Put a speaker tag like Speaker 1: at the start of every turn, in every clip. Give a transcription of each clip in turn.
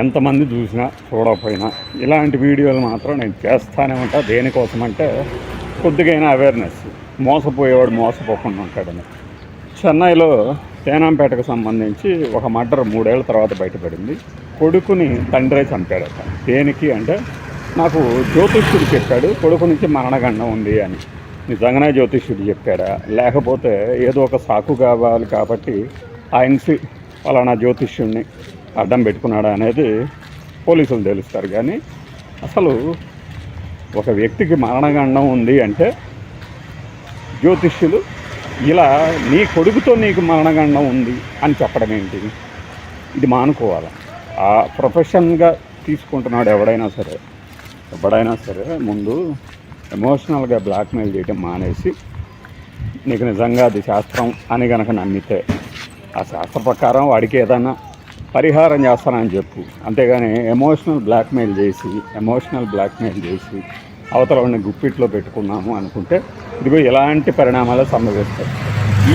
Speaker 1: ఎంతమంది చూసినా చూడకపోయినా ఇలాంటి వీడియోలు మాత్రం నేను చేస్తానే ఉంటా. దేనికోసం అంటే కొద్దిగైనా అవేర్నెస్, మోసపోయేవాడు మోసపోకుండా ఉంటాడని. చెన్నైలో తేనాంపేటకు సంబంధించి ఒక మర్డర్ 3 ఏళ్ల తర్వాత బయటపడింది. కొడుకుని తండ్రే చంపాడట. దేనికి అంటే నాకు జ్యోతిష్యుడు చెప్పాడు కొడుకు నుంచి మరణగండం ఉంది అని. నిజంగానే జ్యోతిష్యుడు చెప్పాడా, లేకపోతే ఏదో ఒక సాకు కావాలి కాబట్టి ఆయన్సి పలానా జ్యోతిష్యుడిని అడ్డం పెట్టుకున్నాడా అనేది పోలీసులు తెలుస్తారు. కానీ అసలు ఒక వ్యక్తికి మరణగండం ఉంది అంటే జ్యోతిష్యులు ఇలా నీ కొడుకుతో నీకు మరణగండం ఉంది అని చెప్పడం ఏంటి? ఇది మానుకోవాలి. ఆ ప్రొఫెషన్గా తీసుకుంటున్నాడు ఎవడైనా సరే ముందు ఎమోషనల్గా బ్లాక్మెయిల్ చేయడం మానేసి, నీకు నిజంగా అది శాస్త్రం అని కనుక నమ్మితే ఆ శాస్త్ర ప్రకారం వాడికి ఏదైనా పరిహారం చేస్తానని చెప్పు. అంతేగాని ఎమోషనల్ బ్లాక్మెయిల్ చేసి అవతల వాడిని గుప్పిట్లో పెట్టుకున్నాము అనుకుంటే ఇదిగో ఇలాంటి పరిణామాలు సంభవిస్తాయి.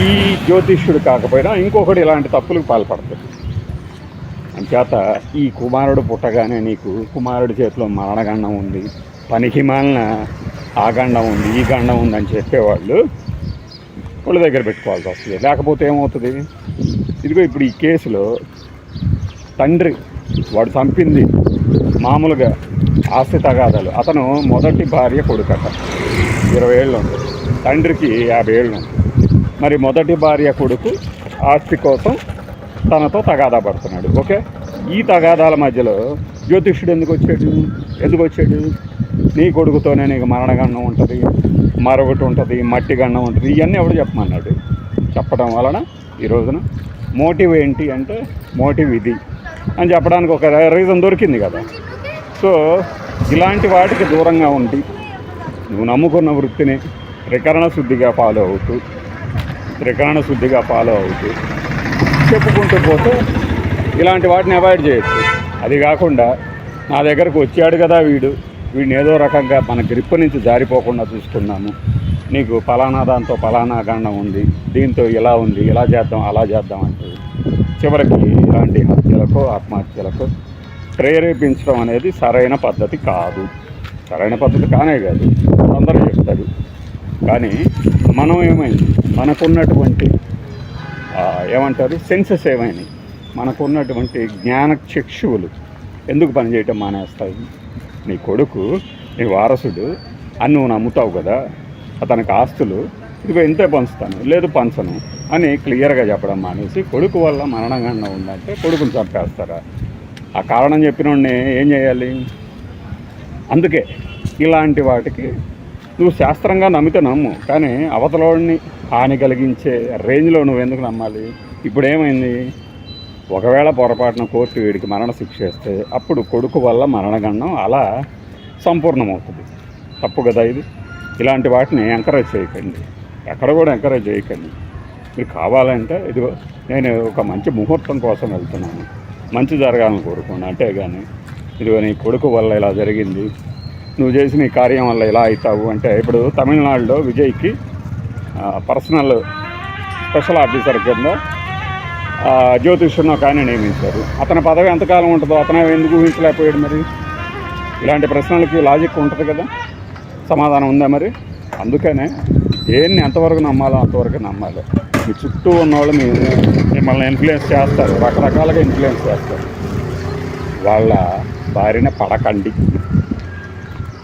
Speaker 1: ఈ జ్యోతిష్యుడు కాకపోయినా ఇంకొకటి ఇలాంటి తప్పులకు పాల్పడతాడు. అంచేత ఈ కుమారుడు పుట్టగానే నీకు కుమారుడి చేతిలో మరణగండం ఉంది, పనికి మాలిన ఆ గండం ఉంది, ఈ గండం ఉందని చెప్పేవాళ్ళు వాళ్ళ దగ్గర పెట్టుకోవాల్సి వస్తుంది. లేకపోతే ఏమవుతుంది? ఇదిగో ఇప్పుడు ఈ కేసులో తండ్రి వాడు చంపింది మామూలుగా ఆస్తి తగాదాలు. అతను మొదటి భార్య కొడుకట, 20 ఏళ్ళు ఉంటుంది, తండ్రికి 50 ఏళ్ళు ఉంటుంది. మరి మొదటి భార్య కొడుకు ఆస్తి కోసం తనతో తగాదా పడుతున్నాడు. ఓకే, ఈ తగాదాల మధ్యలో జ్యోతిష్యుడు ఎందుకు వచ్చాడు? నీ కొడుకుతోనే నీకు మరణగండం ఉంటుంది, మరొకటి ఉంటుంది, మట్టి గండం ఉంటుంది, ఇవన్నీ ఎవడు చెప్పమన్నాడు? చెప్పడం వలన ఈ రోజున మోటివ్ ఏంటి అంటే మోటివ్ ఇది అని చెప్పడానికి ఒక రీజన్ దొరికింది కదా. సో ఇలాంటి వాటికి దూరంగా ఉండి నువ్వు నమ్ముకున్న వృత్తిని త్రికరణ శుద్ధిగా ఫాలో అవుతూ చెప్పుకుంటూ పోతే ఇలాంటి వాటిని అవాయిడ్ చేయొచ్చు. అది కాకుండా నా దగ్గరకు వచ్చాడు కదా వీడిని ఏదో రకంగా మన గ్రిప్ నుంచి జారిపోకుండా చూసుకున్నాము, నీకు ఫలానా దాంతో ఫలానా గండం ఉంది, దీంతో ఇలా ఉంది, ఇలా చేద్దాం అలా చేద్దాం అంటే చివరికి ఇలాంటి హత్యలకు ఆత్మహత్యలకు ప్రేరేపించడం అనేది సరైన పద్ధతి కాదు. కానే కాదు, అందరూ చెప్తారు. కానీ మనం ఏమైంది, మనకున్నటువంటి ఏమంటారు సెన్సెస్ ఏమైనాయి, మనకున్నటువంటి జ్ఞాన చక్షువులు ఎందుకు పనిచేయటం మానేస్తాయి? నీ కొడుకు నీ వారసుడు అని నువ్వు నమ్ముతావు కదా, అతనికి ఆస్తులు ఇదిగో ఇంతే పంచుతాను, లేదు పంచను అని క్లియర్గా చెప్పడం మానేసి కొడుకు వల్ల మరణగండం ఉందంటే కొడుకుని చంపేస్తారా? ఆ కారణం చెప్పినోడిని ఏం చేయాలి? అందుకే ఇలాంటి వాటికి నువ్వు శాస్త్రంగా నమ్మితే నమ్ము, కానీ అవతలోడిని హాని కలిగించే రేంజ్లో నువ్వు ఎందుకు నమ్మాలి? ఇప్పుడు ఏమైంది? ఒకవేళ పొరపాటున కోర్టు వీడికి మరణ శిక్ష వేస్తే అప్పుడు కొడుకు వల్ల మరణగండం అలా సంపూర్ణమవుతుంది. తప్పు కదా ఇది. ఇలాంటి వాటిని ఎంకరేజ్ చేయకండి, ఎక్కడ కూడా ఎంకరేజ్ చేయకండి. మీరు కావాలంటే ఇదిగో నేను ఒక మంచి ముహూర్తం కోసం వెళ్తున్నాను, మంచి జరగాలని కోరుకోండి. అంటే కానీ ఇదిగో నీ కొడుకు వల్ల ఇలా జరిగింది, నువ్వు చేసిన ఈ కార్యం వల్ల ఇలా అవుతావు అంటే, ఇప్పుడు తమిళనాడులో విజయ్కి పర్సనల్ స్పెషల్ ఆఫీసర్ కింద జ్యోతిష్యుని ఒక ఆయన నియమించారు. అతని పదవి ఎంతకాలం ఉంటుందో అతను ఎందుకు ఊహించలేకపోయాడు? మరి ఇలాంటి ప్రశ్నలకి లాజిక్ ఉంటుంది కదా, సమాధానం ఉందా మరి? అందుకనే దేన్ని ఎంతవరకు నమ్మాలో అంతవరకు నమ్మాలి. మీ చుట్టూ ఉన్నవాళ్ళు మిమ్మల్ని ఇన్ఫ్లుయెన్స్ చేస్తారు, రకరకాలుగా ఇన్ఫ్లుయెన్స్ చేస్తారు. వాళ్ళ బారిన పడకండి.